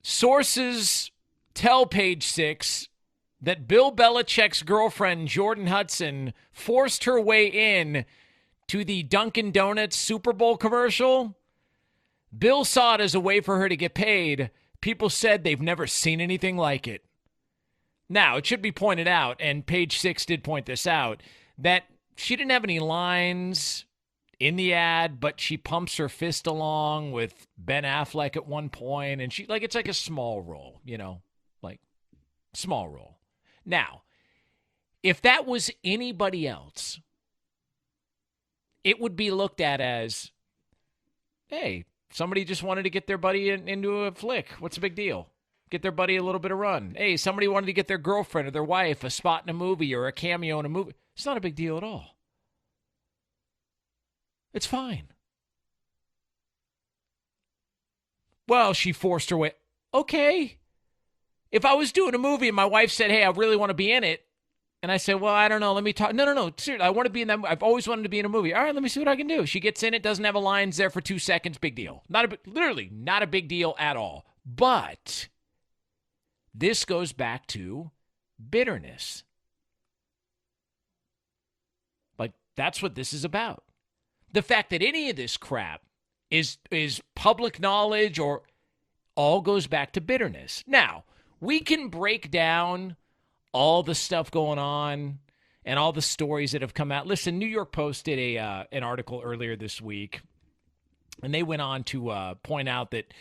Sources tell Page Six that Bill Belichick's girlfriend, Jordan Hudson, forced her way in to the Dunkin' Donuts Super Bowl commercial. Bill saw it as a way for her to get paid. People said they've never seen anything like it. Now, it should be pointed out, and Page Six did point this out, that she didn't have any lines in the ad, but she pumps her fist along with Ben Affleck at one point, and it's like a small role, like small role. Now, if that was anybody else, it would be looked at as, hey, somebody just wanted to get their buddy into a flick. What's the big deal? Get their buddy a little bit of run. Hey, somebody wanted to get their girlfriend or their wife a spot in a movie or a cameo in a movie. It's not a big deal at all. It's fine. Well, she forced her way. Okay. If I was doing a movie and my wife said, hey, I really want to be in it, and I said, well, I don't know, let me talk. No. Seriously, I want to be in that movie. I've always wanted to be in a movie. All right, let me see what I can do. She gets in it, doesn't have a lines there for 2 seconds. Big deal. Literally not a big deal at all. But this goes back to bitterness. Like, that's what this is about. The fact that any of this crap is public knowledge or all goes back to bitterness. Now, we can break down all the stuff going on and all the stories that have come out. Listen, New York Post did an article earlier this week, and they went on to point out that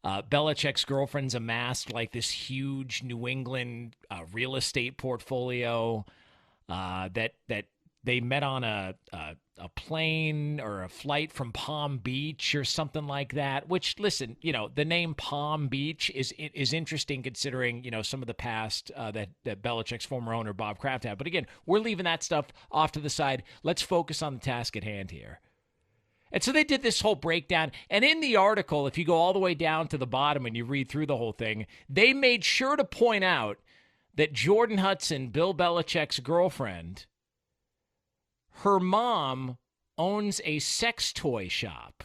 Belichick's girlfriend's amassed like this huge New England real estate portfolio that they met on a plane or a flight from Palm Beach or something like that, which, listen, the name Palm Beach is interesting considering, some of the past that Belichick's former owner, Bob Kraft, had. But again, we're leaving that stuff off to the side. Let's focus on the task at hand here. And so they did this whole breakdown. And in the article, if you go all the way down to the bottom and you read through the whole thing, they made sure to point out that Jordan Hudson, Bill Belichick's girlfriend, her mom owns a sex toy shop.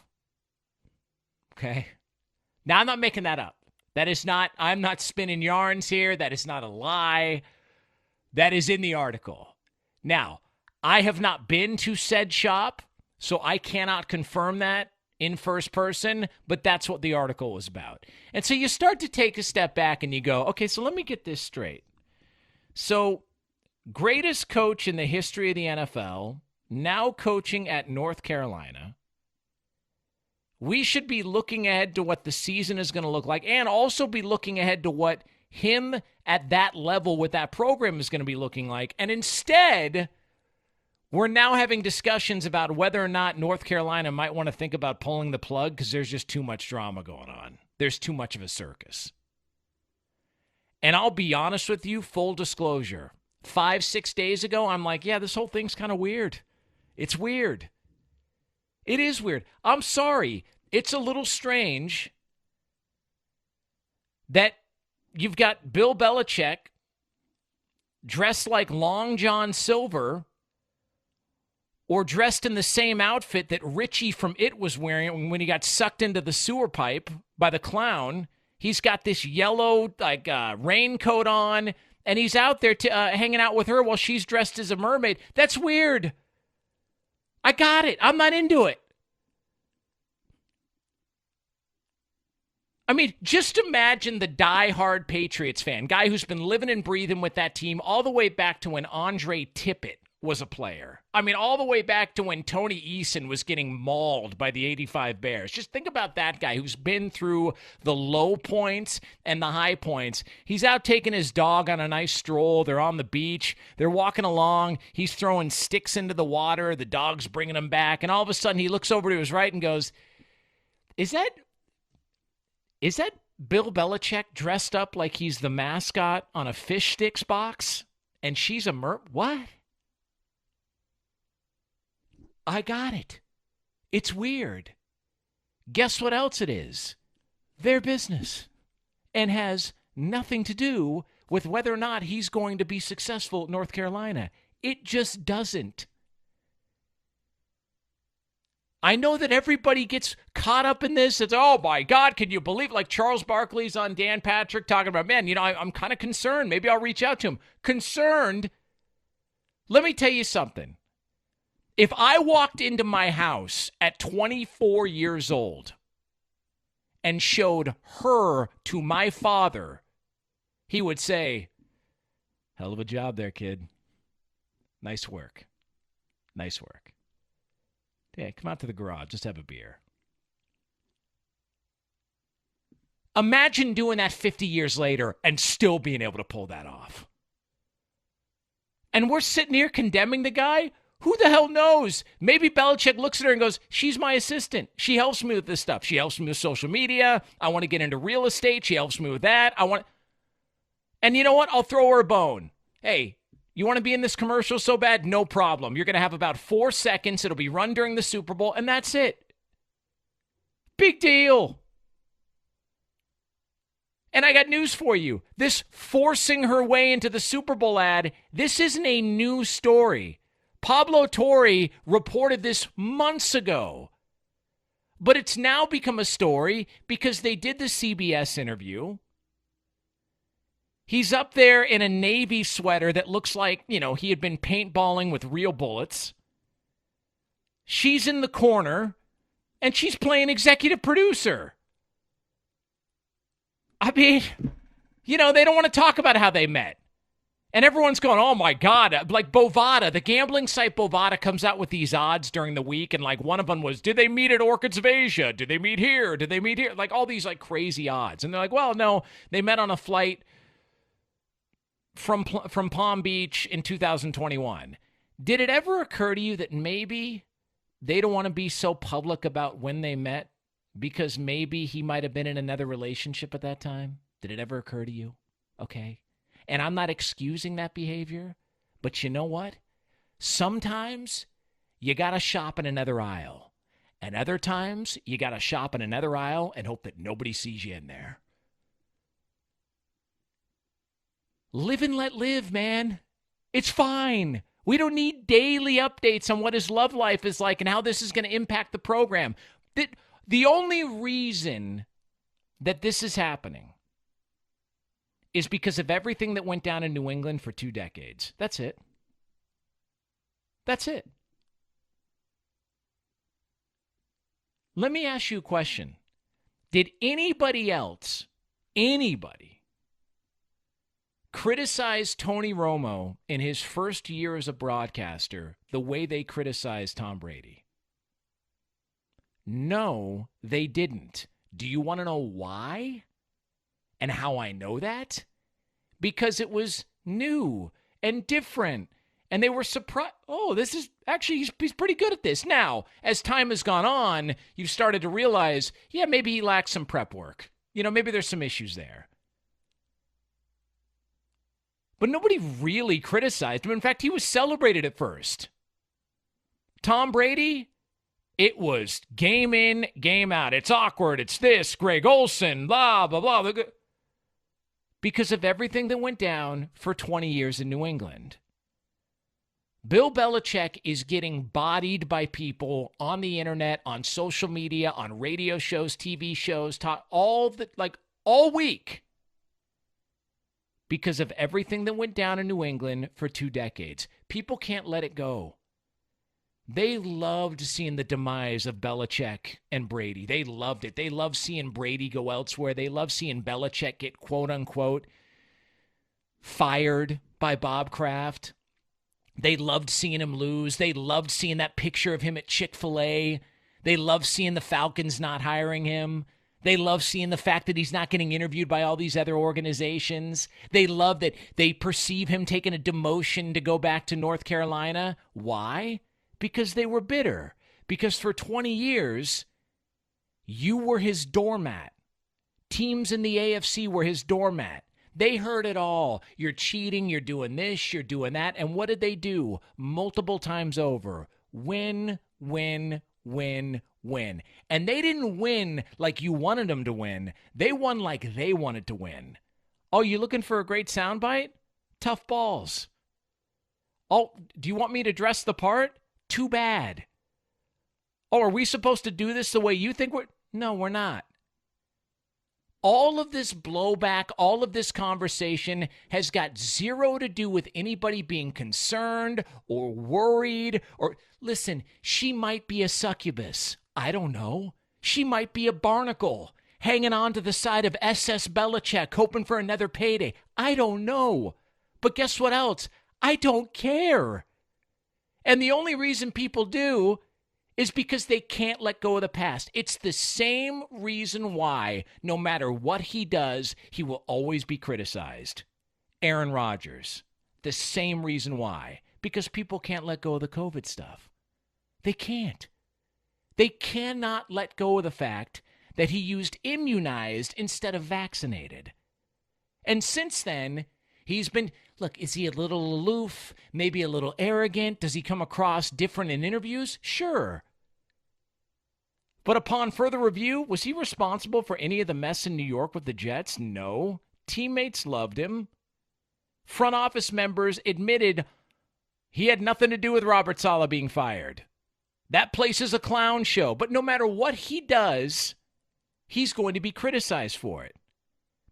Okay? Now, I'm not making that up. I'm not spinning yarns here. That is not a lie. That is in the article. Now, I have not been to said shop, so I cannot confirm that in first person, but that's what the article was about. And so you start to take a step back and you go, okay, so let me get this straight. So, greatest coach in the history of the NFL, now coaching at North Carolina. We should be looking ahead to what the season is going to look like and also be looking ahead to what him at that level with that program is going to be looking like. And instead, we're now having discussions about whether or not North Carolina might want to think about pulling the plug because there's just too much drama going on. There's too much of a circus. And I'll be honest with you, full disclosure, 5-6 days ago, I'm like, yeah, this whole thing's kind of weird. It's weird. It is weird. I'm sorry. It's a little strange that you've got Bill Belichick dressed like Long John Silver or dressed in the same outfit that Richie from It was wearing when he got sucked into the sewer pipe by the clown. He's got this yellow raincoat on, and he's out there hanging out with her while she's dressed as a mermaid. That's weird. I got it. I'm not into it. I mean, just imagine the diehard Patriots fan, guy who's been living and breathing with that team all the way back to when Andre Tippett was a player. I mean, all the way back to when Tony Eason was getting mauled by the 85 Bears. Just think about that guy who's been through the low points and the high points. He's out taking his dog on a nice stroll. They're on the beach. They're walking along. He's throwing sticks into the water. The dog's bringing him back. And all of a sudden, he looks over to his right and goes, Is that Bill Belichick dressed up like he's the mascot on a fish sticks box? And she's a what? I got it. It's weird. Guess what else it is? Their business. And has nothing to do with whether or not he's going to be successful at North Carolina. It just doesn't. I know that everybody gets caught up in this. It's, oh my God, can you believe, like Charles Barkley's on Dan Patrick talking about, man, I'm kind of concerned. Maybe I'll reach out to him. Concerned? Let me tell you something. If I walked into my house at 24 years old and showed her to my father, he would say, hell of a job there, kid. Nice work. Nice work. Yeah, come out to the garage. Just have a beer. Imagine doing that 50 years later and still being able to pull that off. And we're sitting here condemning the guy? Who the hell knows? Maybe Belichick looks at her and goes, she's my assistant. She helps me with this stuff. She helps me with social media. I want to get into real estate. She helps me with that. And you know what? I'll throw her a bone. Hey, you want to be in this commercial so bad? No problem. You're going to have about 4 seconds. It'll be run during the Super Bowl, and that's it. Big deal. And I got news for you. This forcing her way into the Super Bowl ad, this isn't a new story. Pablo Torre reported this months ago. But it's now become a story because they did the CBS interview. He's up there in a Navy sweater that looks like, he had been paintballing with real bullets. She's in the corner, and she's playing executive producer. I mean, they don't want to talk about how they met. And everyone's going, oh, my God. Like Bovada, the gambling site Bovada comes out with these odds during the week. And like one of them was, did they meet at Orchids of Asia? Did they meet here? Did they meet here? Like all these like crazy odds. And they're like, well, no, they met on a flight from Palm Beach in 2021. Did it ever occur to you that maybe they don't want to be so public about when they met because maybe he might have been in another relationship at that time? Did it ever occur to you? Okay. And I'm not excusing that behavior, but you know what? Sometimes you got to shop in another aisle. And other times you got to shop in another aisle and hope that nobody sees you in there. Live and let live, man. It's fine. We don't need daily updates on what his love life is like and how this is going to impact the program. The only reason that this is happening is because of everything that went down in New England for 2 decades. That's it. That's it. Let me ask you a question. Did anybody criticize Tony Romo in his first year as a broadcaster the way they criticized Tom Brady? No, they didn't. Do you want to know why? And how I know that? Because it was new and different. And they were surprised. Oh, this is actually, he's pretty good at this. Now, as time has gone on, you've started to realize, yeah, maybe he lacks some prep work. Maybe there's some issues there. But nobody really criticized him. In fact, he was celebrated at first. Tom Brady, it was game in, game out. It's awkward. It's this, Greg Olsen, blah, blah, blah. Because of everything that went down for 20 years in New England. Bill Belichick is getting bodied by people on the internet, on social media, on radio shows, TV shows, all week. Because of everything that went down in New England for 2 decades. People can't let it go. They loved seeing the demise of Belichick and Brady. They loved it. They loved seeing Brady go elsewhere. They loved seeing Belichick get, quote unquote, fired by Bob Kraft. They loved seeing him lose. They loved seeing that picture of him at Chick-fil-A. They loved seeing the Falcons not hiring him. They love seeing the fact that he's not getting interviewed by all these other organizations. They love that they perceive him taking a demotion to go back to North Carolina. Why? Because they were bitter. Because for 20 years, you were his doormat. Teams in the AFC were his doormat. They heard it all. You're cheating, you're doing this, you're doing that. And what did they do? Multiple times over. Win, win, win, win. And they didn't win like you wanted them to win. They won like they wanted to win. Oh, you looking for a great soundbite? Tough balls. Oh, do you want me to dress the part? Too bad. Oh, are we supposed to do this the way you think we're? No, we're not. All of this blowback, all of this conversation has got zero to do with anybody being concerned or worried or, listen, she might be a succubus. I don't know. She might be a barnacle hanging on to the side of SS Belichick hoping for another payday. I don't know. But guess what else? I don't care. And the only reason people do is because they can't let go of the past. It's the same reason why, no matter what he does, he will always be criticized. Aaron Rodgers, the same reason why. Because people can't let go of the COVID stuff. They can't. They cannot let go of the fact that he used immunized instead of vaccinated. And since then, he's been, look, is he a little aloof, maybe a little arrogant? Does he come across different in interviews? Sure. But upon further review, was he responsible for any of the mess in New York with the Jets? No. Teammates loved him. Front office members admitted he had nothing to do with Robert Saleh being fired. That place is a clown show. But no matter what he does, he's going to be criticized for it.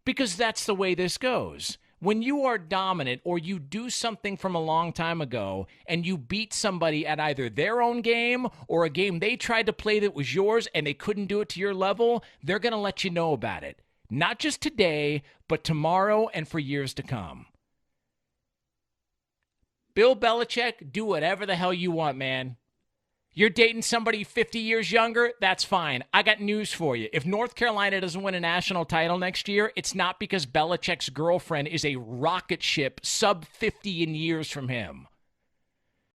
Because that's the way this goes. When you are dominant or you do something from a long time ago and you beat somebody at either their own game or a game they tried to play that was yours and they couldn't do it to your level, they're going to let you know about it. Not just today, but tomorrow and for years to come. Bill Belichick, do whatever the hell you want, man. You're dating somebody 50 years younger? That's fine. I got news for you. If North Carolina doesn't win a national title next year, it's not because Belichick's girlfriend is a rocket ship sub 50 in years from him.